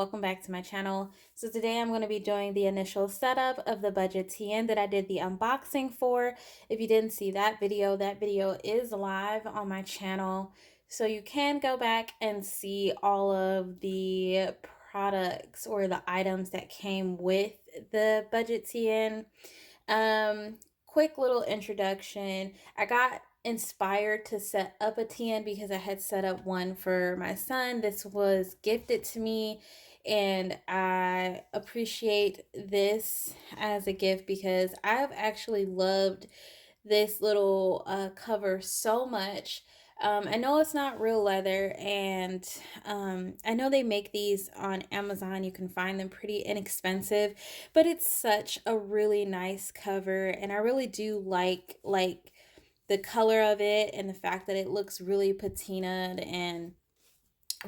welcome back to my channel. So today I'm going to be doing the initial setup of the budget TN that I did the unboxing for. If you didn't see that video is live on my channel. So you can go back and see all of the products or the items that came with the budget TN. Quick little introduction. I got inspired to set up a TN because I had set up one for my son. This was gifted to me, and I appreciate this as a gift because I've actually loved this little cover so much. I know it's not real leather, and I know they make these on Amazon. You can find them pretty inexpensive, but it's such a really nice cover, and I really do like the color of it and the fact that it looks really patinaed and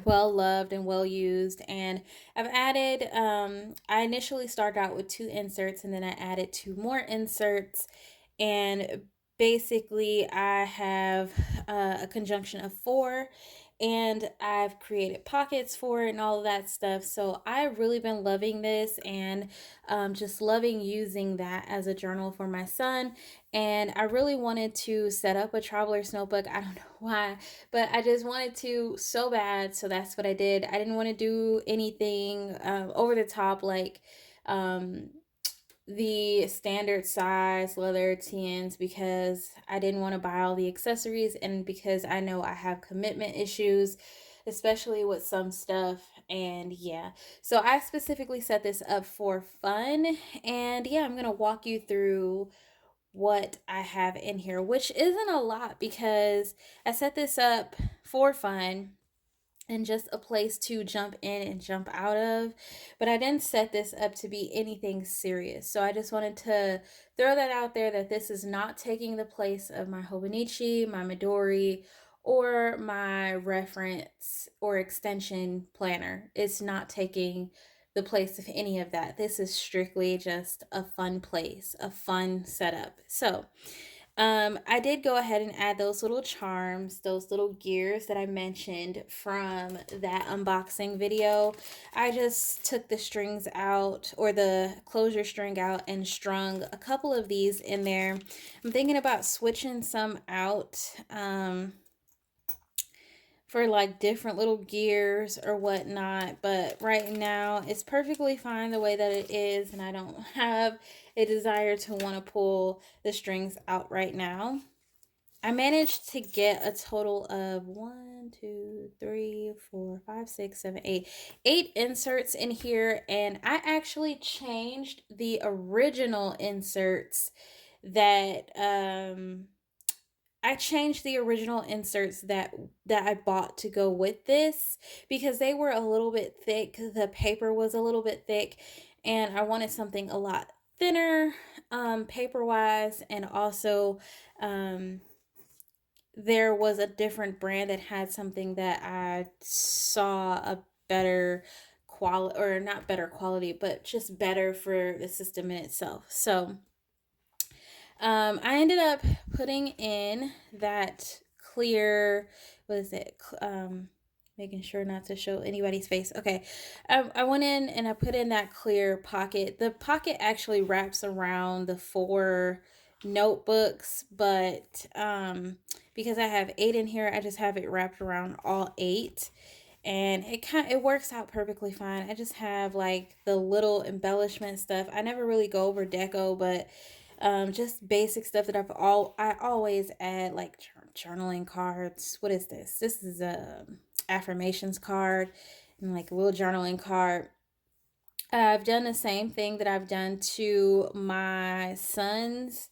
well loved and well used. And I've added I initially started out with two inserts, and then I added two more inserts, and basically I have a conjunction of four, and I've created pockets for it and all of that stuff. So I've really been loving this, and just loving using that as a journal for my son. And I really wanted to set up a traveler's notebook. I don't know why, but I just wanted to so bad. So that's what I did. I didn't want to do anything over the top, like um, the standard size leather TNs, because I didn't want to buy all the accessories, and because I know I have commitment issues, especially with some stuff. And yeah, so I specifically set this up for fun. And yeah, I'm going to walk you through what I have in here, which isn't a lot because I set this up for fun and just a place to jump in and jump out of. But I didn't set this up to be anything serious. So I just wanted to throw that out there, that this is not taking the place of my Hobonichi, my Midori, or my reference or extension planner. It's not taking the place of any of that. This is strictly just a fun place, a fun setup. So I did go ahead and add those little charms, those little gears that I mentioned from that unboxing video. I just took the strings out, or the closure string out, and strung a couple of these in there. I'm thinking about switching some out. For like different little gears or whatnot, but right now it's perfectly fine the way that it is, and I don't have a desire to want to pull the strings out right now. I managed to get a total of 1, 2, 3, 4, 5, 6, 7, 8, 8 inserts in here, and I actually changed the original inserts that that I bought to go with this, because they were a little bit thick. The paper was a little bit thick, and I wanted something a lot thinner, paper wise. And also there was a different brand that had something that I saw a better quality, or not better quality, but just better for the system in itself. So I ended up putting in that clear, what is it? Making sure not to show anybody's face. Okay. I went in and I put in that clear pocket. The pocket actually wraps around the four notebooks, but because I have 8 in here, I just have it wrapped around all 8, and it works out perfectly fine. I just have like the little embellishment stuff. I never really go over deco, but just basic stuff that I always add, like journaling cards. What is this? This is a affirmations card, and like a little journaling card. I've done the same thing that I've done to my son's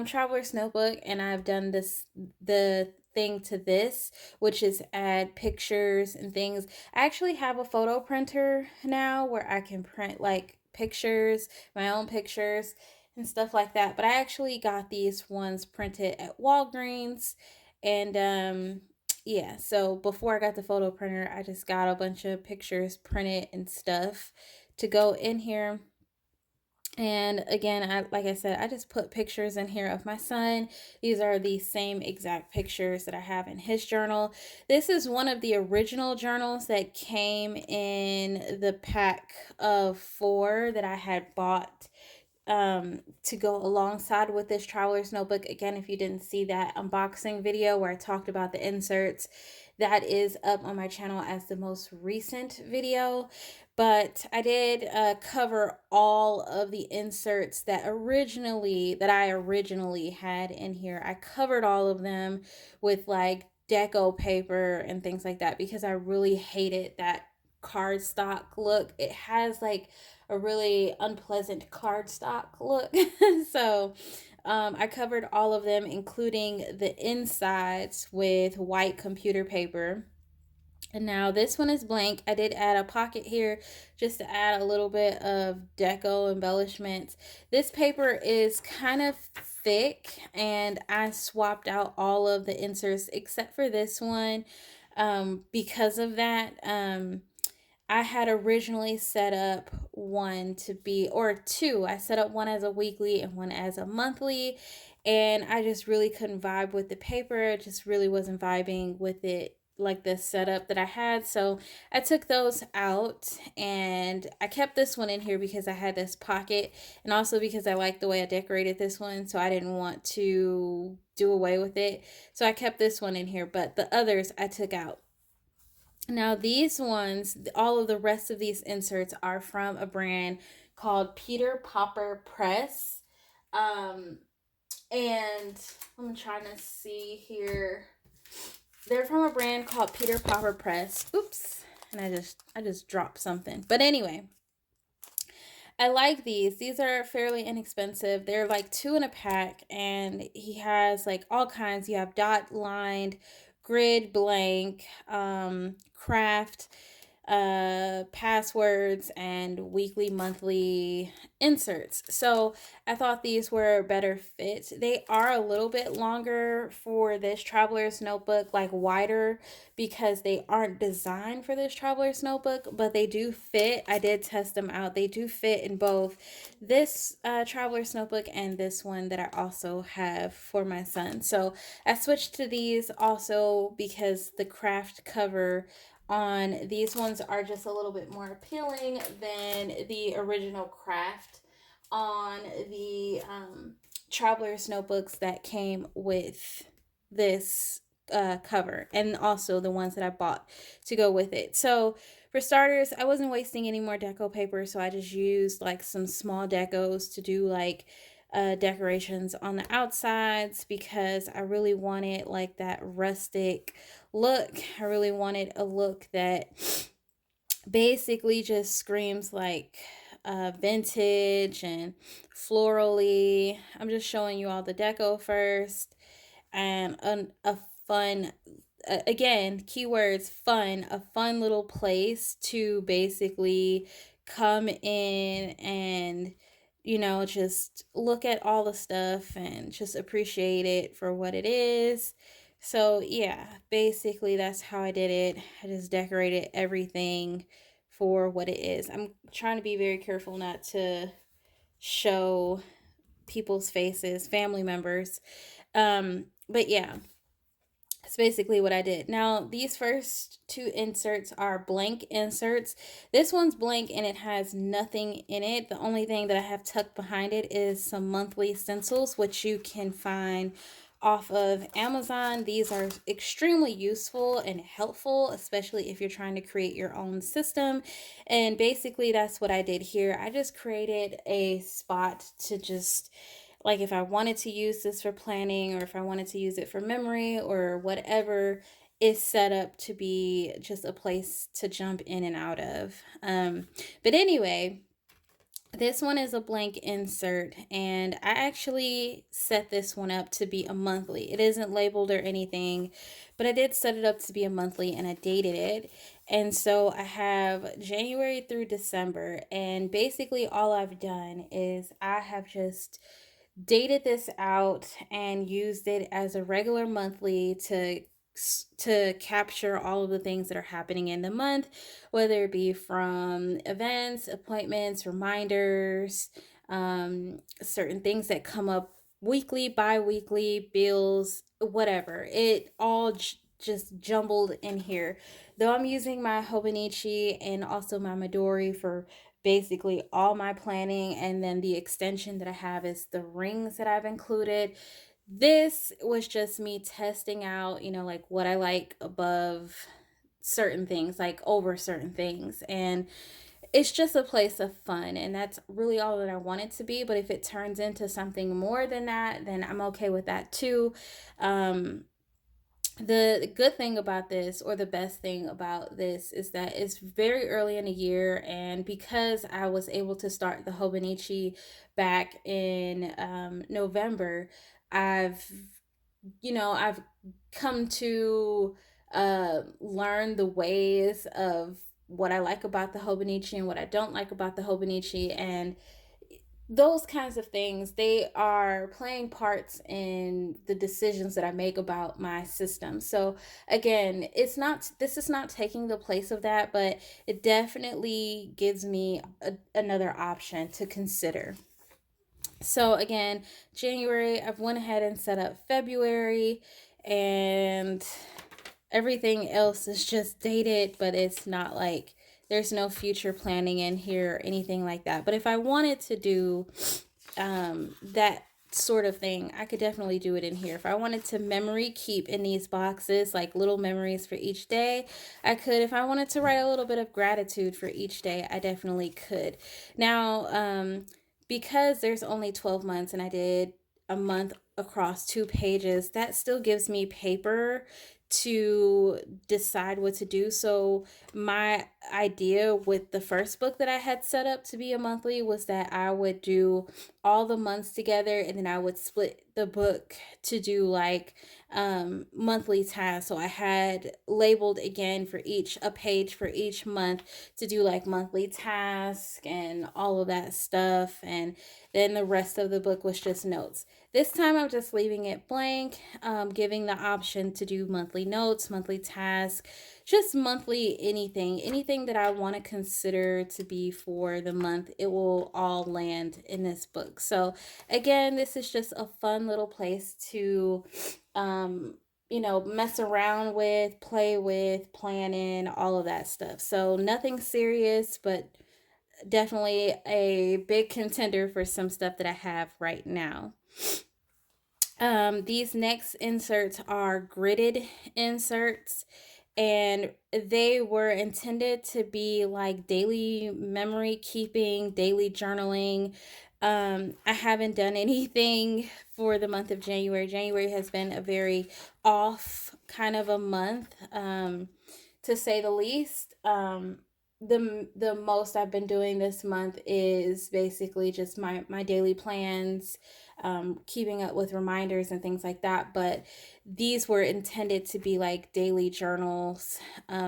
traveler's notebook, and I've done the thing to this, which is add pictures and things. I actually have a photo printer now where I can print like pictures, my own pictures and stuff like that. But I actually got these ones printed at Walgreens, and yeah, so before I got the photo printer, I just got a bunch of pictures printed and stuff to go in here. And again, like I said, I just put pictures in here of my son. These are the same exact pictures that I have in his journal. This is one of the original journals that came in the pack of 4 that I had bought to go alongside with this traveler's notebook. Again, if you didn't see that unboxing video where I talked about the inserts, that is up on my channel as the most recent video. But I did cover all of the inserts that I originally had in here. I covered all of them with like deco paper and things like that because I really hated that cardstock look. It has like a really unpleasant cardstock look. So I covered all of them, including the insides with white computer paper. And now this one is blank. I did add a pocket here just to add a little bit of deco embellishments. This paper is kind of thick, and I swapped out all of the inserts except for this one because of that. I had originally set up one to be, or two. I set up one as a weekly and one as a monthly, and I just really couldn't vibe with the paper. I just really wasn't vibing with it like the setup that I had. So I took those out and I kept this one in here because I had this pocket and also because I liked the way I decorated this one. So I didn't want to do away with it. So I kept this one in here, but the others I took out. Now, these ones, all of the rest of these inserts are from a brand called Peter Pauper Press. Um, and I'm trying to see here. They're from a brand called Peter Pauper Press. Oops. And I just dropped something. But anyway, I like these. These are fairly inexpensive. They're like 2 in a pack, and he has like all kinds. You have dot lined, grid blank, craft, passwords, and weekly, monthly inserts. So I thought these were a better fit. They are a little bit longer for this traveler's notebook, like wider, because they aren't designed for this traveler's notebook, but they do fit. I did test them out. They do fit in both this traveler's notebook and this one that I also have for my son. So I switched to these also because the craft cover on these ones are just a little bit more appealing than the original craft on the traveler's notebooks that came with this cover, and also the ones that I bought to go with it. So for starters, I wasn't wasting any more deco paper, so I just used like some small decos to do like decorations on the outsides because I really wanted like that rustic look. I really wanted a look that basically just screams like vintage and florally. I'm just showing you all the deco first, and a fun, again, keywords fun, a fun little place to basically come in and just look at all the stuff and just appreciate it for what it is. So yeah, basically that's how I did it. I just decorated everything for what it is. I'm trying to be very careful not to show people's faces, family members. But yeah, that's basically what I did. Now, these first 2 inserts are blank inserts. This one's blank and it has nothing in it. The only thing that I have tucked behind it is some monthly stencils, which you can find off of Amazon. These are extremely useful and helpful, especially if you're trying to create your own system. And basically, that's what I did here. I just created a spot to just, like, if I wanted to use this for planning or if I wanted to use it for memory or whatever, is set up to be just a place to jump in and out of. But anyway, this one is a blank insert, and I actually set this one up to be a monthly. It isn't labeled or anything, but I did set it up to be a monthly and I dated it. And so I have January through December, and basically all I've done is I have just dated this out and used it as a regular monthly to capture all of the things that are happening in the month, whether it be from events, appointments, reminders, certain things that come up weekly, bi-weekly, bills, whatever. It all just jumbled in here. Though I'm using my Hobonichi and also my Midori for basically all my planning, and then the extension that I have is the rings that I've included. This was just me testing out, like what I like above certain things, like over certain things. And it's just a place of fun, and that's really all that I want it to be. But if it turns into something more than that, then I'm okay with that too. um the good thing about this, or the best thing about this, is that it's very early in the year, and because I was able to start the Hobonichi back in November, I've I've come to learn the ways of what I like about the Hobonichi and what I don't like about the Hobonichi, and those kinds of things, they are playing parts in the decisions that I make about my system. So again, this is not taking the place of that, but it definitely gives me another option to consider. So again, January, I've went ahead and set up February, and everything else is just dated, but it's not like there's no future planning in here or anything like that. But if I wanted to do that sort of thing, I could definitely do it in here. If I wanted to memory keep in these boxes, like little memories for each day, I could. If I wanted to write a little bit of gratitude for each day, I definitely could. Now, because there's only 12 months and I did a month across 2 pages, that still gives me paper to decide what to do. So my idea with the first book that I had set up to be a monthly was that I would do all the months together, and then I would split the book to do like monthly tasks. So I had labeled again for each a page for each month to do like monthly tasks and all of that stuff, and then the rest of the book was just notes. This time I'm just leaving it blank, giving the option to do monthly notes, monthly tasks, just monthly anything that I want to consider to be for the month. It will all land in this book. So again, this is just a fun little place to mess around with, play with, plan in, all of that stuff. So nothing serious, but definitely a big contender for some stuff that I have right now. These next inserts are gridded inserts, and they were intended to be like daily memory keeping, daily journaling. I haven't done anything for the month of January. January has been a very off kind of a month, to say the least. The most I've been doing this month is basically just my daily plans, keeping up with reminders and things like that. But these were intended to be like daily journals,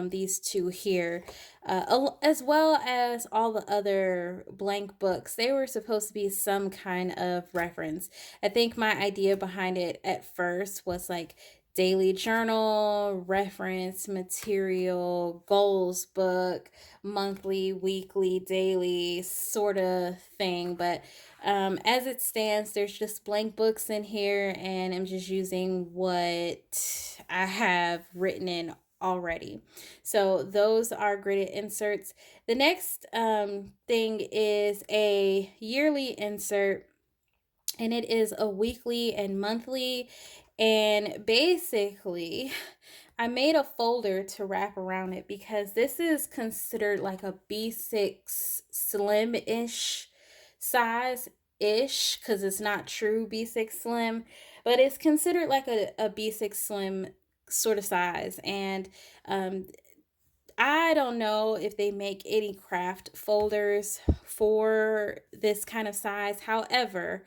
these two here, as well as all the other blank books. They were supposed to be some kind of reference. I think my idea behind it at first was like daily journal, reference material, goals book, monthly, weekly, daily sort of thing. But as it stands, there's just blank books in here, and I'm just using what I have written in already. So those are graded inserts. The next thing is a yearly insert, and it is a weekly and monthly. And basically, I made a folder to wrap around it because this is considered like a B6 slim ish size ish, because it's not true B6 slim, but it's considered like a B6 slim sort of size. And um, I don't know if they make any craft folders for this kind of size. However,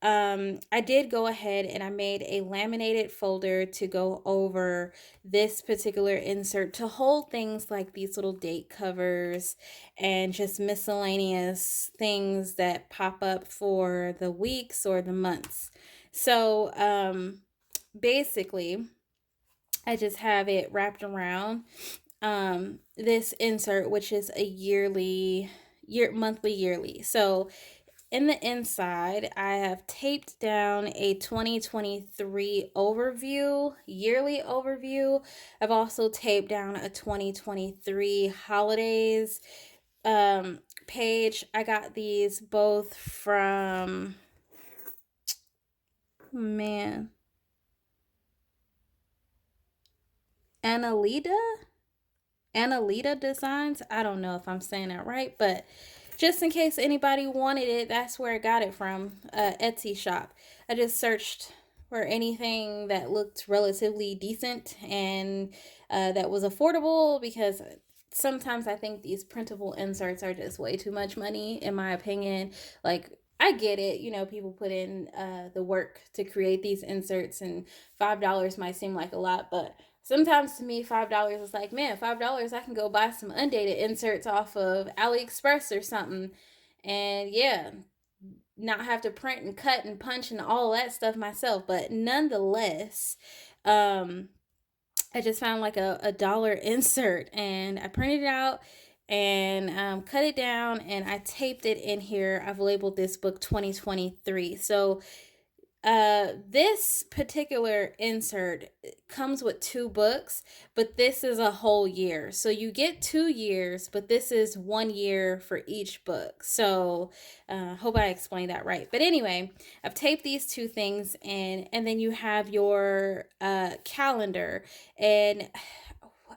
I did go ahead and I made a laminated folder to go over this particular insert to hold things like these little date covers and just miscellaneous things that pop up for the weeks or the months. So, basically, I just have it wrapped around this insert, which is a monthly yearly. So in the inside, I have taped down a 2023 overview, yearly overview. I've also taped down a 2023 holidays page. I got these both from, man, Annalita? Annalita Designs. I don't know if I'm saying that right, but just in case anybody wanted it, that's where I got it from. Etsy shop. I just searched for anything that looked relatively decent and that was affordable, because sometimes I think these printable inserts are just way too much money, in my opinion. Like, I get it, people put in the work to create these inserts, and $5 might seem like a lot, but sometimes to me, $5 is like, man, $5, I can go buy some undated inserts off of AliExpress or something. And yeah, not have to print and cut and punch and all that stuff myself. But nonetheless, um, I just found like a dollar insert, and I printed it out and cut it down, and I taped it in here. I've labeled this book 2023. So this particular insert comes with two books, but this is a whole year. So you get 2 years, but this is 1 year for each book. So hope I explained that right. But anyway, I've taped these two things in, and then you have your calendar. And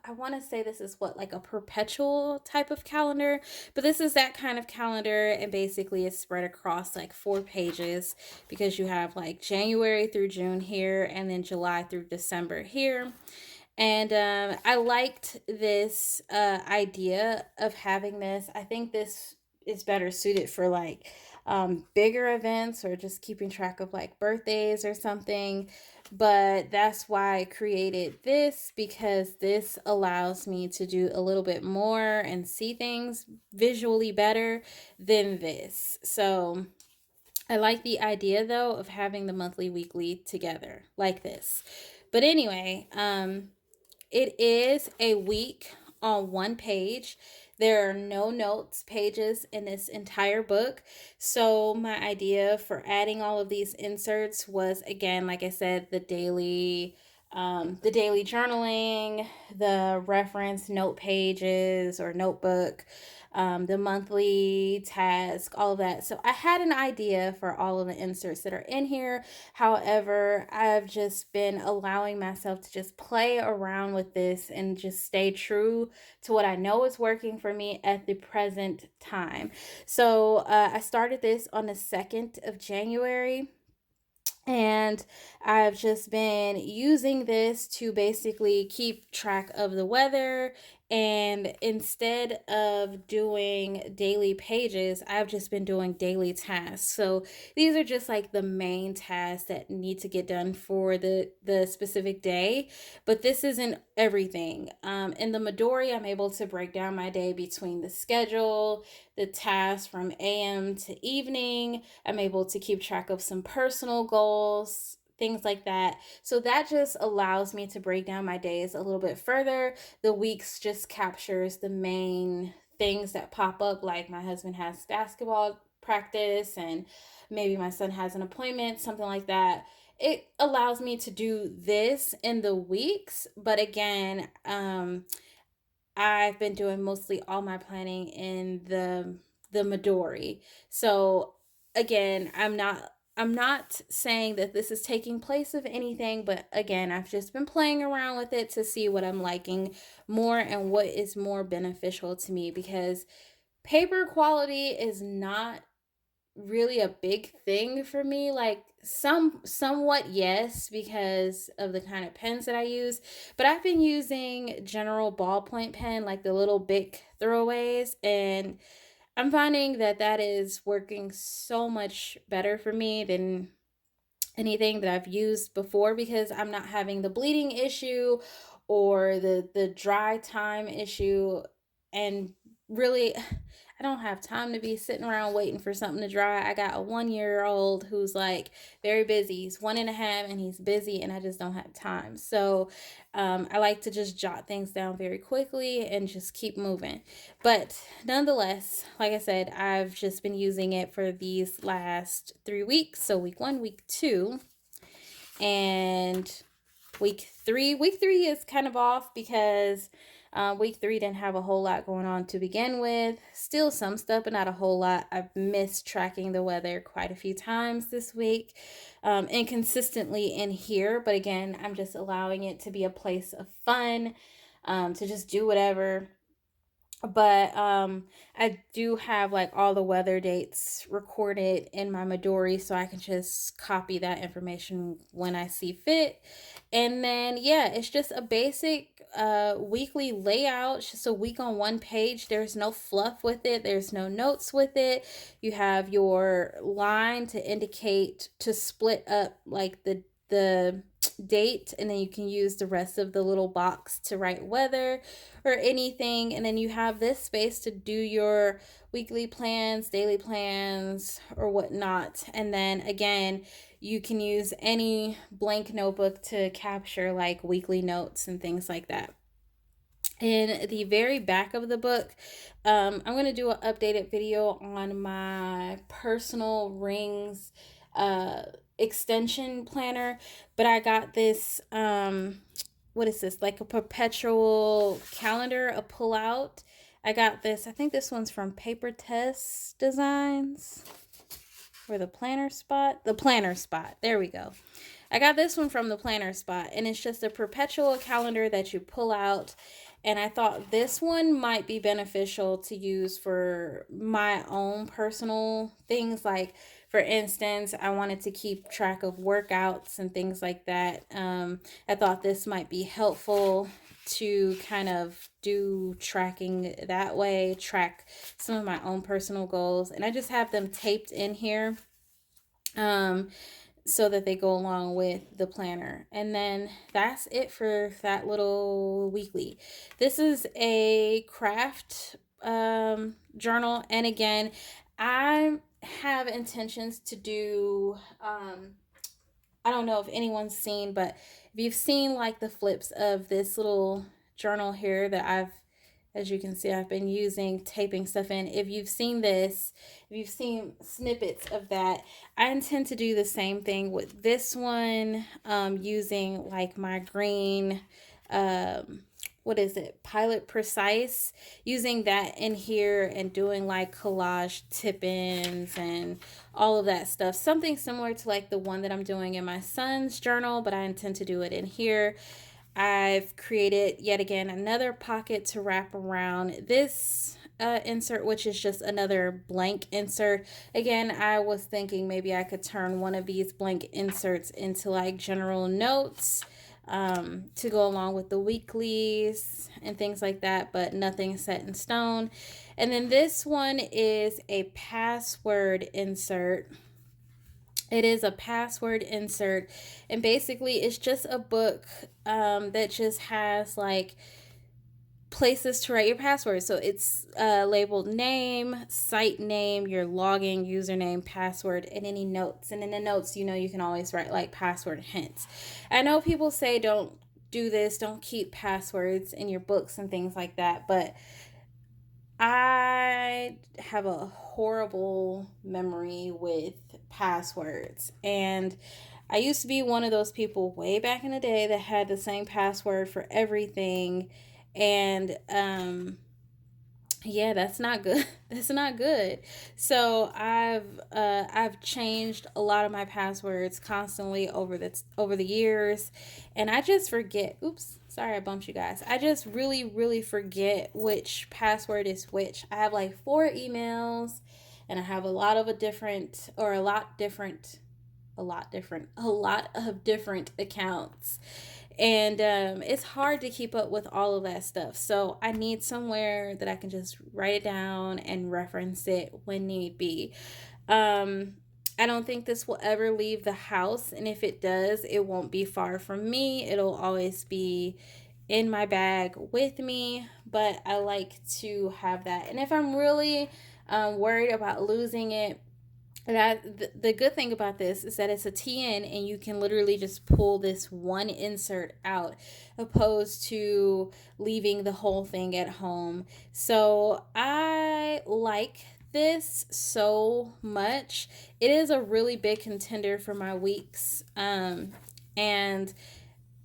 I want to say this is what, like a perpetual type of calendar, but this is that kind of calendar, and basically it's spread across like 4 pages, because you have like January through June here, and then July through December here. And I liked this idea of having this. I think this is better suited for like bigger events, or just keeping track of like birthdays or something. But that's why I created this, because this allows me to do a little bit more and see things visually better than this. So I like the idea though of having the monthly, weekly together like this. But anyway, it is a week on one page. There are no notes pages in this entire book. So, my idea for adding all of these inserts was, again, like I said, the daily journaling, the reference note pages or notebook, the monthly task, all of that. So I had an idea for all of the inserts that are in here. However, I've just been allowing myself to just play around with this and just stay true to what I know is working for me at the present time. So I started this on the 2nd of January, and I've just been using this to basically keep track of the weather. And instead of doing daily pages, I've just been doing daily tasks. So these are just like the main tasks that need to get done for the specific day. But this isn't everything. In the Midori, I'm able to break down my day between the schedule, the tasks from AM to evening. I'm able to keep track of some personal goals, things like that. So that just allows me to break down my days a little bit further. The weeks just captures the main things that pop up, like my husband has basketball practice, and maybe my son has an appointment, something like that. It allows me to do this in the weeks, but again, I've been doing mostly all my planning in the Midori. So again, I'm not saying that this is taking place of anything, but again, I've just been playing around with it to see what I'm liking more and what is more beneficial to me, because paper quality is not really a big thing for me. Like, somewhat yes, because of the kind of pens that I use, but I've been using general ballpoint pen, like the little big throwaways, and I'm finding that that is working so much better for me than anything that I've used before, because I'm not having the bleeding issue or the dry time issue. And really, I don't have time to be sitting around waiting for something to dry. I got a 1 year old who's like very busy. He's 1.5 and he's busy, and I just don't have time. So I like to just jot things down very quickly and just keep moving. But nonetheless, like I said, I've just been using it for these last 3 weeks. So week 1, week 2, and week three is kind of off because week 3 didn't have a whole lot going on to begin with. Still some stuff, but not a whole lot. I've missed tracking the weather quite a few times this week, inconsistently in here. But again, I'm just allowing it to be a place of fun, to just do whatever. But I do have like all the weather dates recorded in my Midori, so I can just copy that information when I see fit. And then yeah, it's just a basic weekly layout. It's just a week on one page. There's no fluff with it, there's no notes with it. You have your line to indicate, to split up like the date, and then you can use the rest of the little box to write weather or anything. And then you have this space to do your weekly plans, daily plans, or whatnot. And then again, you can use any blank notebook to capture like weekly notes and things like that. In the very back of the book, I'm going to do an updated video on my personal rings uh, extension planner. But I got this, what is this? Like a perpetual calendar, a pull out. I got this, I think this one's from Paper Test Designs, or the planner spot. The planner spot. There we go. I got this one from the planner spot, and it's just a perpetual calendar that you pull out. And I thought this one might be beneficial to use for my own personal things. Like, for instance, I wanted to keep track of workouts and things like that. I thought this might be helpful to kind of do tracking that way, track some of my own personal goals. And I just have them taped in here. Um, so that they go along with the planner. And then that's it for that little weekly. This is a craft journal. And again, I have intentions to do, I don't know if anyone's seen, but if you've seen like the flips of this little journal here that as you can see, I've been using taping stuff in. If you've seen this, if you've seen snippets of that, I intend to do the same thing with this one, using like my green, what is it, Pilot Precise, using that in here and doing like collage tip-ins and all of that stuff. Something similar to like the one that I'm doing in my son's journal, but I intend to do it in here. I've created yet again another pocket to wrap around this insert, which is just another blank insert. Again, I was thinking maybe I could turn one of these blank inserts into like general notes, to go along with the weeklies and things like that, but nothing set in stone. And then this one is a password insert. It is a password insert, and basically it's just a book, that just has like places to write your password. So it's labeled name, site name, your login username, password, and any notes. And in the notes, you can always write like password hints. I know people say don't do this, don't keep passwords in your books and things like that, but I have a horrible memory with passwords. And I used to be one of those people way back in the day that had the same password for everything. And yeah, that's not good. That's not good. So I've changed a lot of my passwords constantly over the years, and I just forget. Oops, sorry I bumped you guys. I just really forget which password is which. I have like 4 emails, and I have a lot of a lot of different accounts, and it's hard to keep up with all of that stuff. So I need somewhere that I can just write it down and reference it when need be. um I don't think this will ever leave the house, and if it does, it won't be far from me. It'll always be in my bag with me, but I like to have that. And if I'm really worried about losing it, the good thing about this is that it's a TN and you can literally just pull this one insert out opposed to leaving the whole thing at home. So I like this so much. It is a really big contender for my weeks. And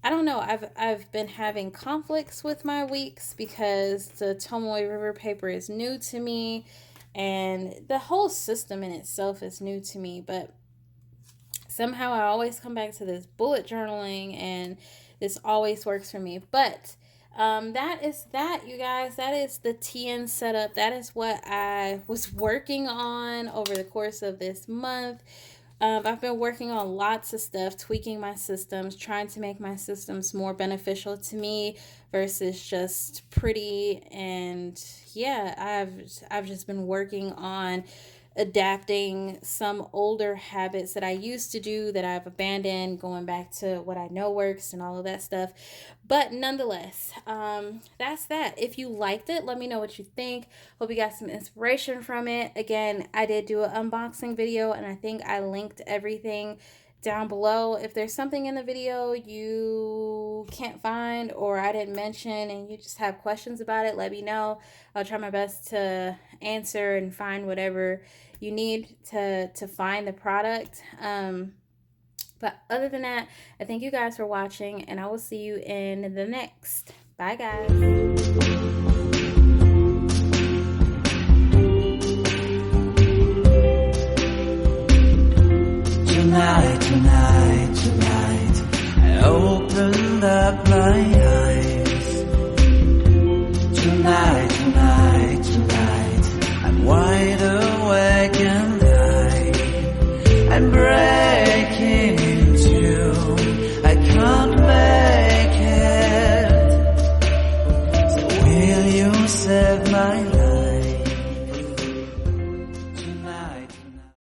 I don't know. I've been having conflicts with my weeks because the Tomoe River paper is new to me, and the whole system in itself is new to me. But somehow I always come back to this bullet journaling, and this always works for me. But that is that, you guys. That is the TN setup. That is what I was working on over the course of this month. I've been working on lots of stuff, tweaking my systems, trying to make my systems more beneficial to me versus just pretty. And yeah, I've just been working on adapting some older habits that I used to do that I've abandoned, going back to what I know works and all of that stuff. But nonetheless, that's that. If you liked it, let me know what you think. Hope you got some inspiration from it. Again, I did do an unboxing video, and I think I linked everything down below. If there's something in the video you can't find or I didn't mention and you just have questions about it, let me know. I'll try my best to answer and find whatever you need to find the product. But other than that, I thank you guys for watching, and I will see you in the next. Bye, guys. Tonight, I opened up my eyes. Tonight, I'm wide awake and I'm brave.